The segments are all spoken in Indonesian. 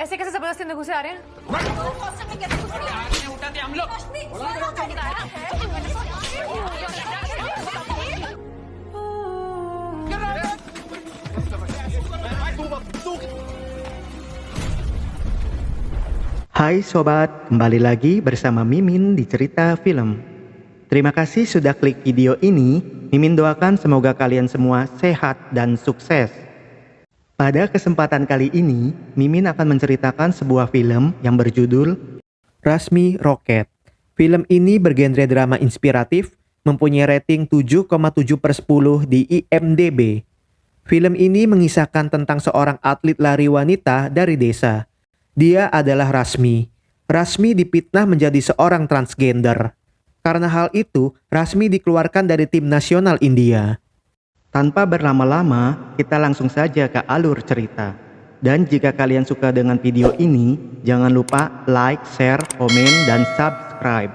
ऐसे कैसे जबरदस्ती अंदर घुसे आ रहे हैं? उठाते हम लोग। Hai sobat, kembali lagi bersama Mimin di Cerita Film. Terima kasih sudah klik video ini. Mimin doakan semoga kalian semua sehat dan sukses. Pada kesempatan kali ini, Mimin akan menceritakan sebuah film yang berjudul Rasmi Roket. Film ini bergenre drama inspiratif, mempunyai rating 7,7/10 di IMDb. Film ini mengisahkan tentang seorang atlet lari wanita dari desa. Dia adalah Rasmi. Rasmi dipitnah menjadi seorang transgender. Karena hal itu, Rasmi dikeluarkan dari tim nasional India. Tanpa berlama-lama, kita langsung saja ke alur cerita. Dan jika kalian suka dengan video ini, jangan lupa like, share, komen, dan subscribe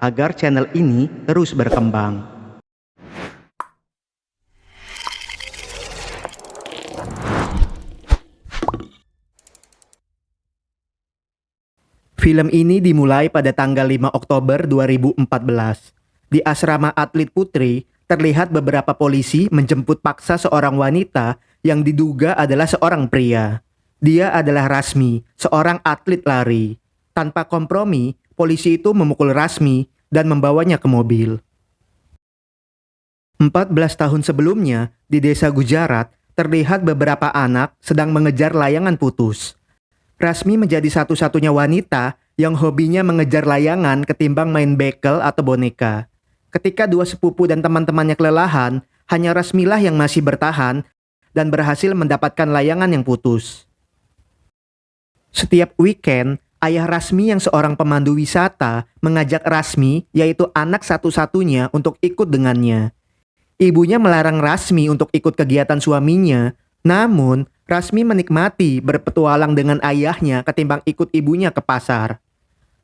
agar channel ini terus berkembang. Film ini dimulai pada tanggal 5 Oktober 2014. Di asrama atlet putri, terlihat beberapa polisi menjemput paksa seorang wanita yang diduga adalah seorang pria. Dia adalah Rasmi, seorang atlet lari. Tanpa kompromi, polisi itu memukul Rasmi dan membawanya ke mobil. 14 tahun sebelumnya, di desa Gujarat, terlihat beberapa anak sedang mengejar layangan putus. Rasmi menjadi satu-satunya wanita yang hobinya mengejar layangan ketimbang main bekel atau boneka. Ketika dua sepupu dan teman-temannya kelelahan, hanya Rasmilah yang masih bertahan dan berhasil mendapatkan layangan yang putus. Setiap weekend, ayah Rasmi yang seorang pemandu wisata mengajak Rasmi, yaitu anak satu-satunya, untuk ikut dengannya. Ibunya melarang Rasmi untuk ikut kegiatan suaminya, namun Rasmi menikmati berpetualang dengan ayahnya ketimbang ikut ibunya ke pasar.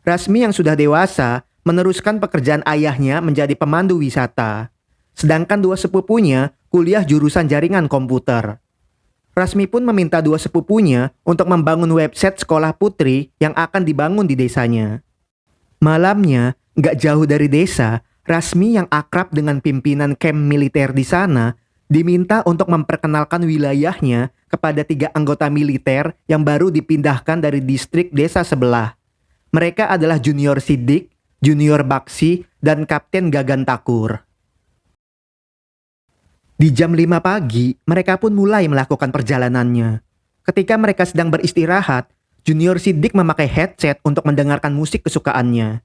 Rasmi yang sudah dewasa meneruskan pekerjaan ayahnya menjadi pemandu wisata. Sedangkan dua sepupunya kuliah jurusan jaringan komputer. Rasmi pun meminta dua sepupunya untuk membangun website sekolah putri yang akan dibangun di desanya. Malamnya, gak jauh dari desa, Rasmi yang akrab dengan pimpinan kamp militer di sana diminta untuk memperkenalkan wilayahnya kepada 3 anggota militer yang baru dipindahkan dari distrik desa sebelah. Mereka adalah Junior Siddiq, Junior Baksi, dan Kapten Gagan Takur. Di jam 5 pagi, mereka pun mulai melakukan perjalanannya. Ketika mereka sedang beristirahat, Junior Siddiq memakai headset untuk mendengarkan musik kesukaannya.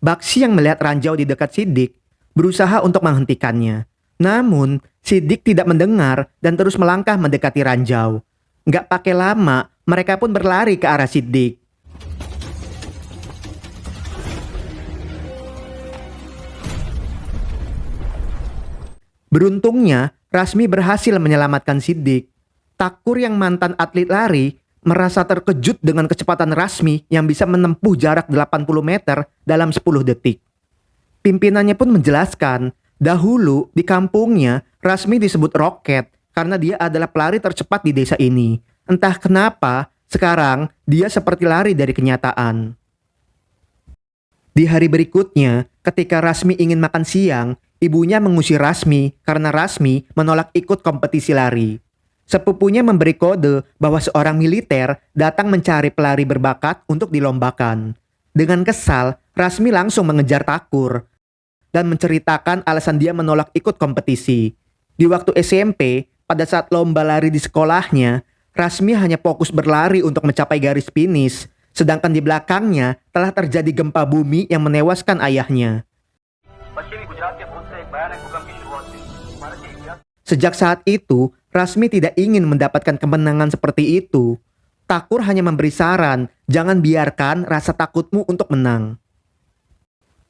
Baksi yang melihat ranjau di dekat Siddiq berusaha untuk menghentikannya. Namun, Siddiq tidak mendengar dan terus melangkah mendekati ranjau. Nggak pakai lama, mereka pun berlari ke arah Siddiq. Beruntungnya, Rasmi berhasil menyelamatkan Siddiq. Takur yang mantan atlet lari merasa terkejut dengan kecepatan Rasmi yang bisa menempuh jarak 80 meter dalam 10 detik. Pimpinannya pun menjelaskan, dahulu di kampungnya, Rasmi disebut Roket karena dia adalah pelari tercepat di desa ini. Entah kenapa, sekarang dia seperti lari dari kenyataan. Di hari berikutnya, ketika Rasmi ingin makan siang, ibunya mengusir Rasmi karena Rasmi menolak ikut kompetisi lari. Sepupunya memberi kode bahwa seorang militer datang mencari pelari berbakat untuk dilombakan. Dengan kesal, Rasmi langsung mengejar Takur dan menceritakan alasan dia menolak ikut kompetisi. Di waktu SMP, pada saat lomba lari di sekolahnya, Rasmi hanya fokus berlari untuk mencapai garis finish, sedangkan di belakangnya telah terjadi gempa bumi yang menewaskan ayahnya. Sejak saat itu, Rasmi tidak ingin mendapatkan kemenangan seperti itu. Takur hanya memberi saran, jangan biarkan rasa takutmu untuk menang.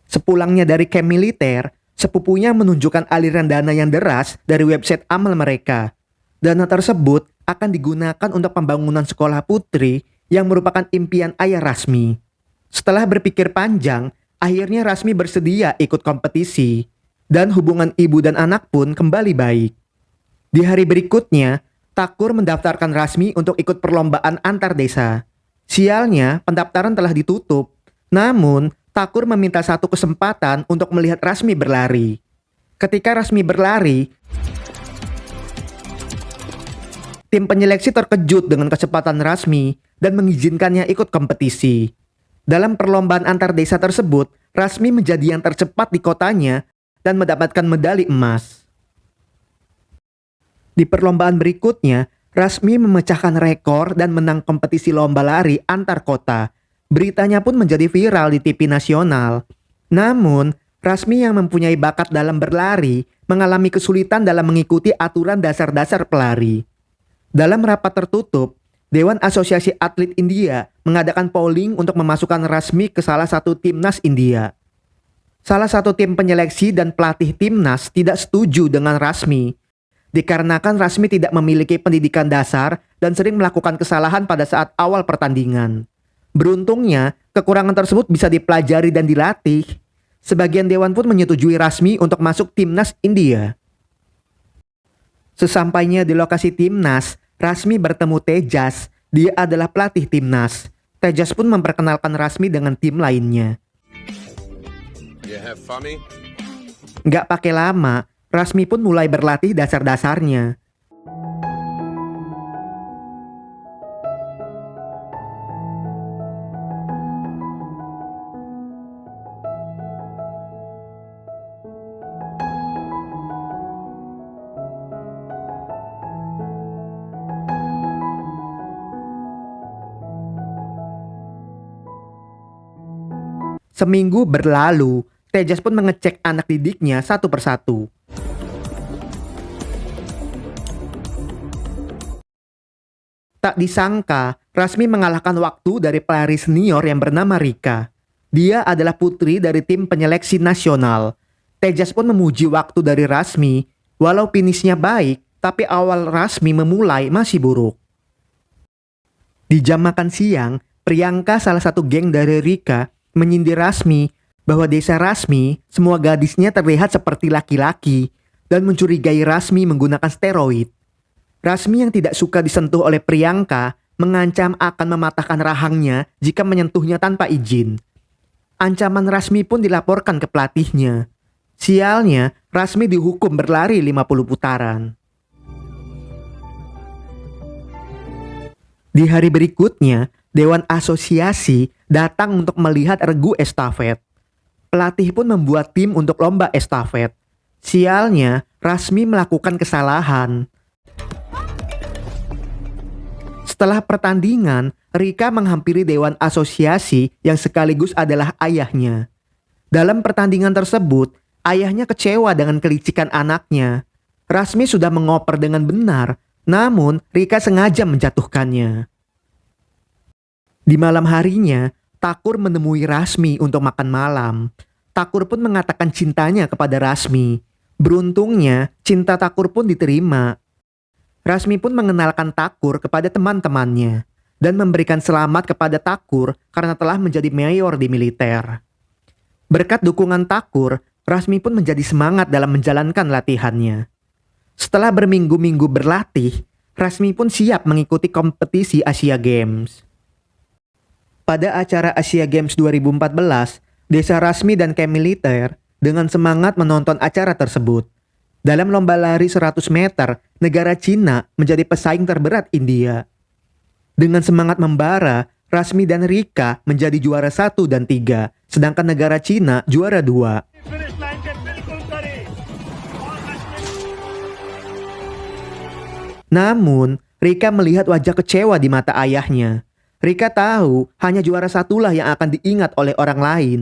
Sepulangnya dari kamp militer, sepupunya menunjukkan aliran dana yang deras dari website amal mereka. Dana tersebut akan digunakan untuk pembangunan sekolah putri yang merupakan impian ayah Rasmi. Setelah berpikir panjang, akhirnya Rasmi bersedia ikut kompetisi. Dan hubungan ibu dan anak pun kembali baik. Di hari berikutnya, Thakur mendaftarkan Rasmi untuk ikut perlombaan antar desa. Sialnya, pendaftaran telah ditutup. Namun, Thakur meminta satu kesempatan untuk melihat Rasmi berlari. Ketika Rasmi berlari, tim penyeleksi terkejut dengan kecepatan Rasmi dan mengizinkannya ikut kompetisi. Dalam perlombaan antar desa tersebut, Rasmi menjadi yang tercepat di kotanya dan mendapatkan medali emas. Di perlombaan berikutnya, Rasmi memecahkan rekor dan menang kompetisi lomba lari antar kota. Beritanya pun menjadi viral di TV nasional. Namun, Rasmi yang mempunyai bakat dalam berlari mengalami kesulitan dalam mengikuti aturan dasar-dasar pelari. Dalam rapat tertutup, Dewan Asosiasi Atlet India mengadakan polling untuk memasukkan Rasmi ke salah satu timnas India. Salah satu tim penyeleksi dan pelatih timnas tidak setuju dengan Rasmi, dikarenakan Rasmi tidak memiliki pendidikan dasar dan sering melakukan kesalahan pada saat awal pertandingan. Beruntungnya, kekurangan tersebut bisa dipelajari dan dilatih. Sebagian dewan pun menyetujui Rasmi untuk masuk timnas India. Sesampainya di lokasi timnas, Rasmi bertemu Tejas. Dia adalah pelatih timnas. Tejas pun memperkenalkan Rasmi dengan tim lainnya. Nggak pakai lama, Rasmi pun mulai berlatih dasar-dasarnya. Seminggu berlalu, Tejas pun mengecek anak didiknya satu persatu. Tak disangka, Rasmi mengalahkan waktu dari pelari senior yang bernama Rika. Dia adalah putri dari tim penyeleksi nasional. Tejas pun memuji waktu dari Rasmi, walau finishnya baik, tapi awal Rasmi memulai masih buruk. Di jam makan siang, Priyanka, salah satu geng dari Rika, menyindir Rasmi bahwa desa Rasmi semua gadisnya terlihat seperti laki-laki dan mencurigai Rasmi menggunakan steroid. Rasmi yang tidak suka disentuh oleh Priyanka mengancam akan mematahkan rahangnya jika menyentuhnya tanpa izin. Ancaman Rasmi pun dilaporkan ke pelatihnya. Sialnya, Rasmi dihukum berlari 50 putaran. Di hari berikutnya, Dewan Asosiasi datang untuk melihat regu estafet. Pelatih pun membuat tim untuk lomba estafet. Sialnya, Rasmi melakukan kesalahan. Setelah pertandingan, Rika menghampiri Dewan Asosiasi yang sekaligus adalah ayahnya. Dalam pertandingan tersebut, ayahnya kecewa dengan kelicikan anaknya. Rasmi sudah mengoper dengan benar, namun Rika sengaja menjatuhkannya. Di malam harinya, Thakur menemui Rasmi untuk makan malam. Thakur pun mengatakan cintanya kepada Rasmi. Beruntungnya, cinta Thakur pun diterima. Rasmi pun mengenalkan Thakur kepada teman-temannya dan memberikan selamat kepada Thakur karena telah menjadi mayor di militer. Berkat dukungan Thakur, Rasmi pun menjadi semangat dalam menjalankan latihannya. Setelah berminggu-minggu berlatih, Rasmi pun siap mengikuti kompetisi Asia Games. Pada acara Asia Games 2014, desa Rasmi dan camp militer dengan semangat menonton acara tersebut. Dalam lomba lari 100 meter, negara Cina menjadi pesaing terberat India. Dengan semangat membara, Rasmi dan Rika menjadi juara 1 dan 3, sedangkan negara Cina juara 2. Namun, Rika melihat wajah kecewa di mata ayahnya. Rika tahu hanya juara satulah yang akan diingat oleh orang lain.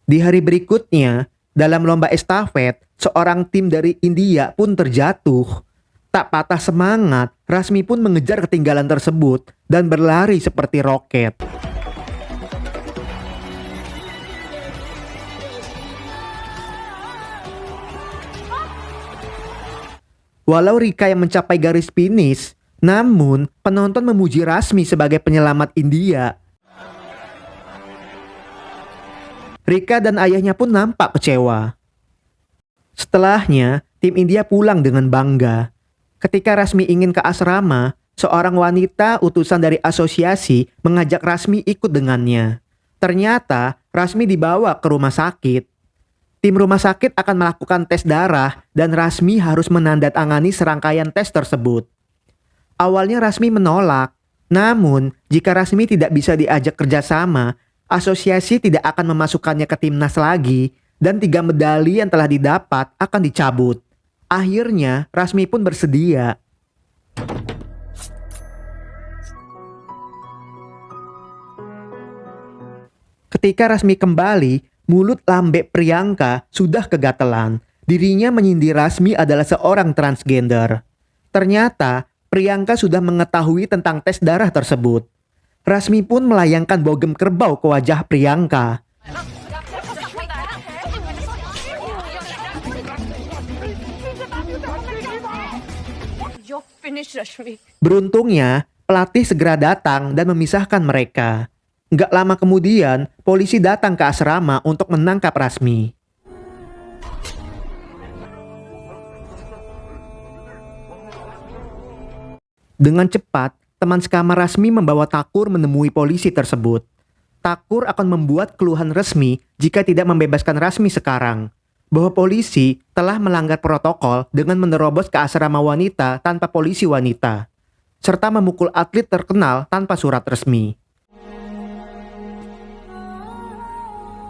Di hari berikutnya, dalam lomba estafet, seorang tim dari India pun terjatuh. Tak patah semangat, Rasmi pun mengejar ketinggalan tersebut dan berlari seperti roket. Walau Rika yang mencapai garis finish, namun penonton memuji Rasmi sebagai penyelamat India. Rika dan ayahnya pun nampak kecewa. Setelahnya, tim India pulang dengan bangga. Ketika Rasmi ingin ke asrama, seorang wanita utusan dari asosiasi mengajak Rasmi ikut dengannya. Ternyata Rasmi dibawa ke rumah sakit. Tim rumah sakit akan melakukan tes darah dan Rasmi harus menandatangani serangkaian tes tersebut. Awalnya Rasmi menolak, namun jika Rasmi tidak bisa diajak kerjasama, asosiasi tidak akan memasukkannya ke timnas lagi dan 3 medali yang telah didapat akan dicabut. Akhirnya Rasmi pun bersedia. Ketika Rasmi kembali, mulut lambe Priyanka sudah kegatelan. Dirinya menyindir Rasmi adalah seorang transgender. Ternyata Priyanka sudah mengetahui tentang tes darah tersebut. Rasmi pun melayangkan bogem kerbau ke wajah Priyanka. Beruntungnya, pelatih segera datang dan memisahkan mereka. Nggak lama kemudian, polisi datang ke asrama untuk menangkap Rasmi. Dengan cepat, teman sekamar Rasmi membawa Thakur menemui polisi tersebut. Thakur akan membuat keluhan resmi jika tidak membebaskan Rasmi sekarang, bahwa polisi telah melanggar protokol dengan menerobos ke asrama wanita tanpa polisi wanita, serta memukul atlet terkenal tanpa surat resmi.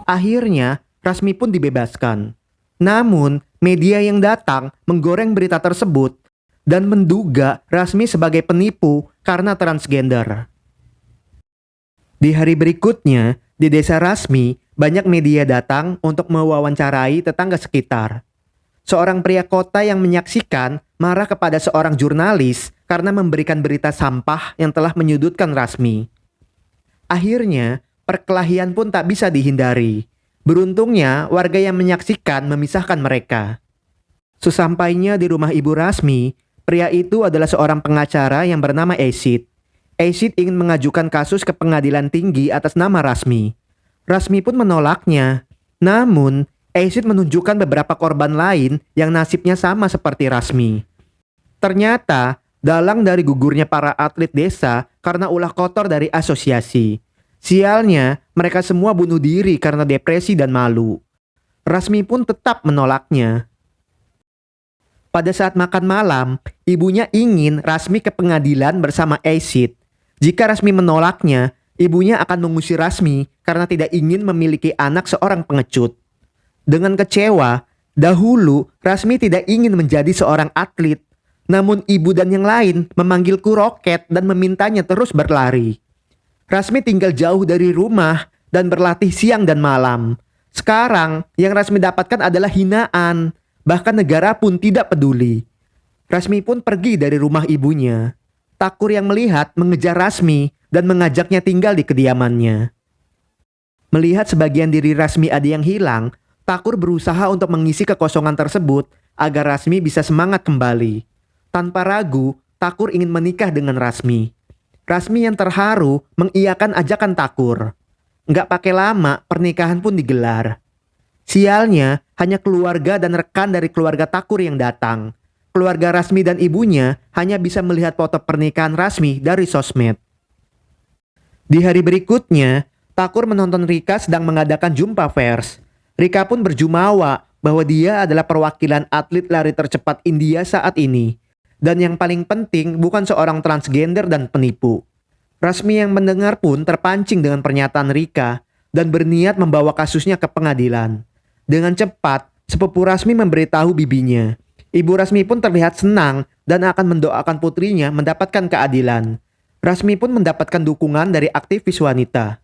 Akhirnya, Rasmi pun dibebaskan. Namun, media yang datang menggoreng berita tersebut dan menduga Rasmi sebagai penipu karena transgender. Di hari berikutnya, di desa Rasmi, banyak media datang untuk mewawancarai tetangga sekitar. Seorang pria kota yang menyaksikan marah kepada seorang jurnalis karena memberikan berita sampah yang telah menyudutkan Rasmi. Akhirnya, perkelahian pun tak bisa dihindari. Beruntungnya, warga yang menyaksikan memisahkan mereka. Sesampainya di rumah ibu Rasmi, pria itu adalah seorang pengacara yang bernama Acid. Acid ingin mengajukan kasus ke pengadilan tinggi atas nama Rasmi. Rasmi pun menolaknya. Namun, Acid menunjukkan beberapa korban lain yang nasibnya sama seperti Rasmi. Ternyata, dalang dari gugurnya para atlet desa karena ulah kotor dari asosiasi. Sialnya, mereka semua bunuh diri karena depresi dan malu. Rasmi pun tetap menolaknya. Pada saat makan malam, ibunya ingin Rasmi ke pengadilan bersama Acid. Jika Rasmi menolaknya, ibunya akan mengusir Rasmi karena tidak ingin memiliki anak seorang pengecut. Dengan kecewa, dahulu Rasmi tidak ingin menjadi seorang atlet. Namun ibu dan yang lain memanggilku Roket dan memintanya terus berlari. Rasmi tinggal jauh dari rumah dan berlatih siang dan malam. Sekarang yang Rasmi dapatkan adalah hinaan. Bahkan negara pun tidak peduli. Rasmi pun pergi dari rumah ibunya. Thakur yang melihat mengejar Rasmi dan mengajaknya tinggal di kediamannya. Melihat sebagian diri Rasmi ada yang hilang, Thakur berusaha untuk mengisi kekosongan tersebut agar Rasmi bisa semangat kembali. Tanpa ragu, Thakur ingin menikah dengan Rasmi. Rasmi yang terharu mengiyakan ajakan Thakur. Nggak pakai lama, pernikahan pun digelar. Sialnya, hanya keluarga dan rekan dari keluarga Thakur yang datang. Keluarga Rasmi dan ibunya hanya bisa melihat foto pernikahan Rasmi dari sosmed. Di hari berikutnya, Thakur menonton Rika sedang mengadakan jumpa pers. Rika pun berjumawa bahwa dia adalah perwakilan atlet lari tercepat India saat ini. Dan yang paling penting bukan seorang transgender dan penipu. Rasmi yang mendengar pun terpancing dengan pernyataan Rika dan berniat membawa kasusnya ke pengadilan. Dengan cepat, sepupu Rasmi memberitahu bibinya. Ibu Rasmi pun terlihat senang dan akan mendoakan putrinya mendapatkan keadilan. Rasmi pun mendapatkan dukungan dari aktivis wanita.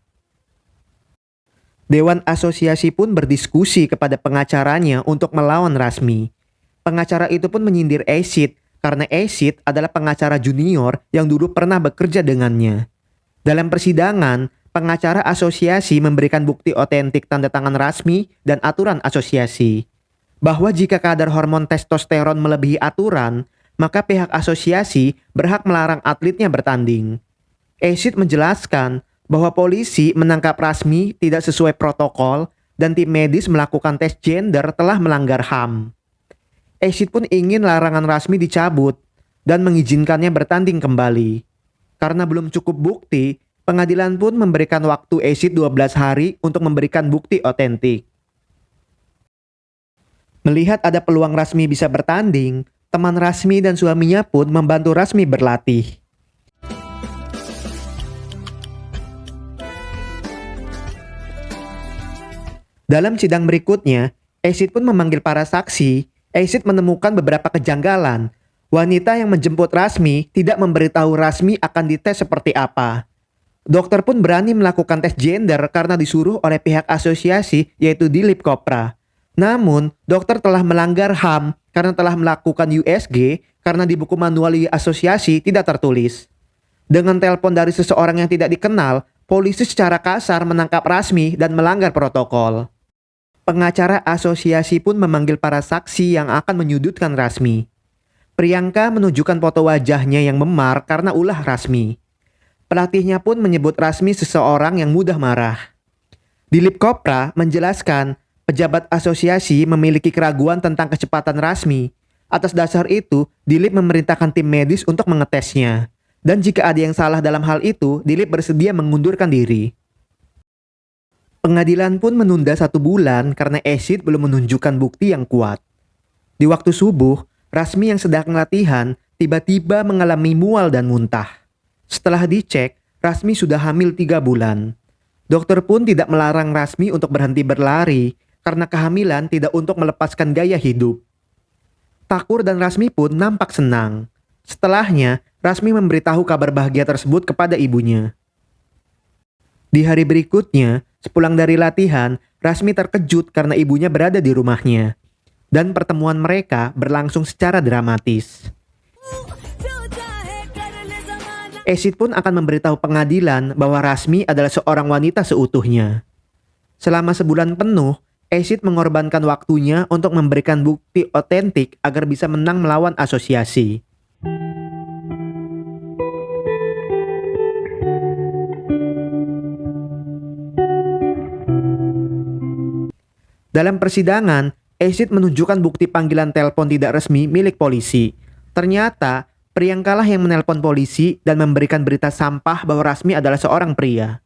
Dewan asosiasi pun berdiskusi kepada pengacaranya untuk melawan Rasmi. Pengacara itu pun menyindir Acid karena Acid adalah pengacara junior yang dulu pernah bekerja dengannya. Dalam persidangan, pengacara asosiasi memberikan bukti otentik tanda tangan Rasmi dan aturan asosiasi. Bahwa jika kadar hormon testosteron melebihi aturan, maka pihak asosiasi berhak melarang atletnya bertanding. Acid menjelaskan bahwa polisi menangkap Rasmi tidak sesuai protokol dan tim medis melakukan tes gender telah melanggar HAM. Acid pun ingin larangan Rasmi dicabut. dan mengizinkannya bertanding kembali. Karena belum cukup bukti, pengadilan pun memberikan waktu Acid 12 hari untuk memberikan bukti otentik. Melihat ada peluang Rasmi bisa bertanding, teman Rasmi dan suaminya pun membantu Rasmi berlatih. Dalam sidang berikutnya, Acid pun memanggil para saksi. Acid menemukan beberapa kejanggalan. Wanita yang menjemput Rasmi tidak memberitahu Rasmi akan dites seperti apa. Dokter pun berani melakukan tes gender karena disuruh oleh pihak asosiasi yaitu Dilip Chopra. Namun, dokter telah melanggar HAM karena telah melakukan USG karena di buku manual asosiasi tidak tertulis. Dengan telepon dari seseorang yang tidak dikenal, polisi secara kasar menangkap Rasmi dan melanggar protokol. Pengacara asosiasi pun memanggil para saksi yang akan menyudutkan Rasmi. Priyanka menunjukkan foto wajahnya yang memar karena ulah Rasmi. Pelatihnya pun menyebut Rasmi seseorang yang mudah marah. Dilip Chopra menjelaskan pejabat asosiasi memiliki keraguan tentang kecepatan Rasmi. Atas dasar itu, Dilip memerintahkan tim medis untuk mengetesnya. Dan jika ada yang salah dalam hal itu, Dilip bersedia mengundurkan diri. Pengadilan pun menunda 1 bulan karena Acid belum menunjukkan bukti yang kuat. Di waktu subuh, Rasmi yang sedang latihan tiba-tiba mengalami mual dan muntah. Setelah dicek, Rasmi sudah hamil 3 bulan. Dokter pun tidak melarang Rasmi untuk berhenti berlari karena kehamilan tidak untuk melepaskan gaya hidup. Thakur dan Rasmi pun nampak senang. Setelahnya, Rasmi memberitahu kabar bahagia tersebut kepada ibunya. Di hari berikutnya, sepulang dari latihan, Rasmi terkejut karena ibunya berada di rumahnya. Dan pertemuan mereka berlangsung secara dramatis. Acid pun akan memberitahu pengadilan bahwa Rasmi adalah seorang wanita seutuhnya. Selama sebulan penuh, Acid mengorbankan waktunya untuk memberikan bukti otentik agar bisa menang melawan asosiasi. Dalam persidangan, Acid menunjukkan bukti panggilan telepon tidak resmi milik polisi. Ternyata, Priyanka lah yang menelpon polisi dan memberikan berita sampah bahwa Rasmi adalah seorang pria.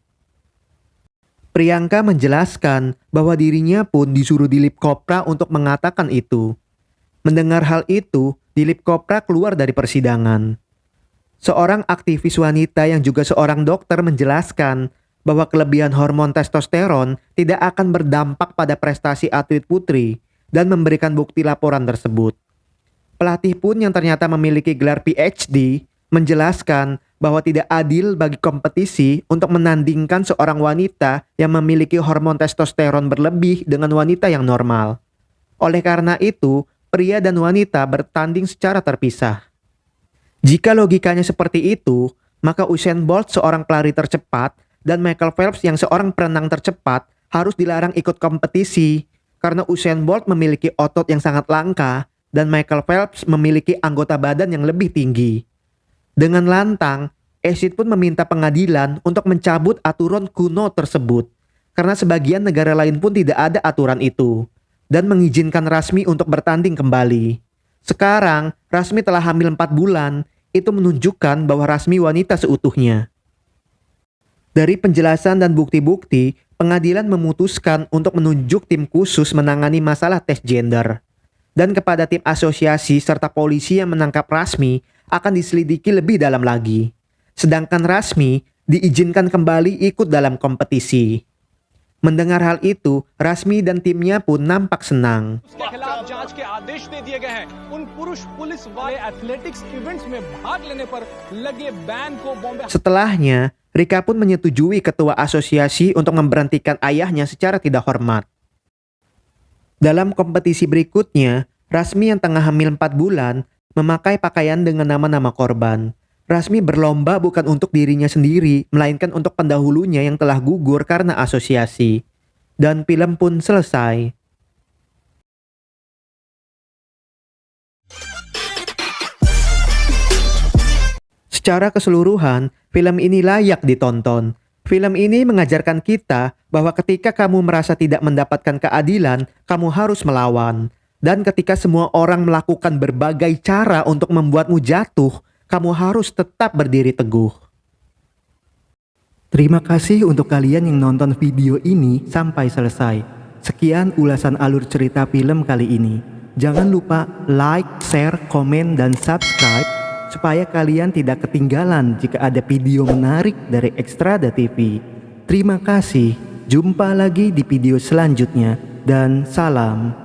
Priyanka menjelaskan bahwa dirinya pun disuruh Dilip Chopra untuk mengatakan itu. Mendengar hal itu, Dilip Chopra keluar dari persidangan. Seorang aktivis wanita yang juga seorang dokter menjelaskan bahwa kelebihan hormon testosteron tidak akan berdampak pada prestasi atlet putri dan memberikan bukti laporan tersebut. Pelatih pun yang ternyata memiliki gelar PhD menjelaskan bahwa tidak adil bagi kompetisi untuk menandingkan seorang wanita yang memiliki hormon testosteron berlebih dengan wanita yang normal. Oleh karena itu, pria dan wanita bertanding secara terpisah. Jika logikanya seperti itu, maka Usain Bolt seorang pelari tercepat dan Michael Phelps yang seorang perenang tercepat harus dilarang ikut kompetisi karena Usain Bolt memiliki otot yang sangat langka dan Michael Phelps memiliki anggota badan yang lebih tinggi. Dengan lantang, Acid pun meminta pengadilan untuk mencabut aturan kuno tersebut karena sebagian negara lain pun tidak ada aturan itu dan mengizinkan Rasmi untuk bertanding kembali. Sekarang, Rasmi telah hamil 4 bulan, itu menunjukkan bahwa Rasmi wanita seutuhnya. Dari penjelasan dan bukti-bukti, pengadilan memutuskan untuk menunjuk tim khusus menangani masalah tes gender. Dan kepada tim asosiasi serta polisi yang menangkap Rasmi akan diselidiki lebih dalam lagi. Sedangkan Rasmi diizinkan kembali ikut dalam kompetisi. Mendengar hal itu, Rasmi dan timnya pun nampak senang. Setelahnya, Rika pun menyetujui ketua asosiasi untuk memberhentikan ayahnya secara tidak hormat. Dalam kompetisi berikutnya, Rasmi yang tengah hamil 4 bulan memakai pakaian dengan nama-nama korban. Rasmi berlomba bukan untuk dirinya sendiri, melainkan untuk pendahulunya yang telah gugur karena asosiasi. Dan film pun selesai. Secara keseluruhan, film ini layak ditonton. Film ini mengajarkan kita bahwa ketika kamu merasa tidak mendapatkan keadilan, kamu harus melawan. Dan ketika semua orang melakukan berbagai cara untuk membuatmu jatuh, kamu harus tetap berdiri teguh. Terima kasih untuk kalian yang nonton video ini sampai selesai. Sekian ulasan alur cerita film kali ini. Jangan lupa like, share, komen, dan subscribe supaya kalian tidak ketinggalan jika ada video menarik dari Extrada TV. Terima kasih, jumpa lagi di video selanjutnya, dan salam.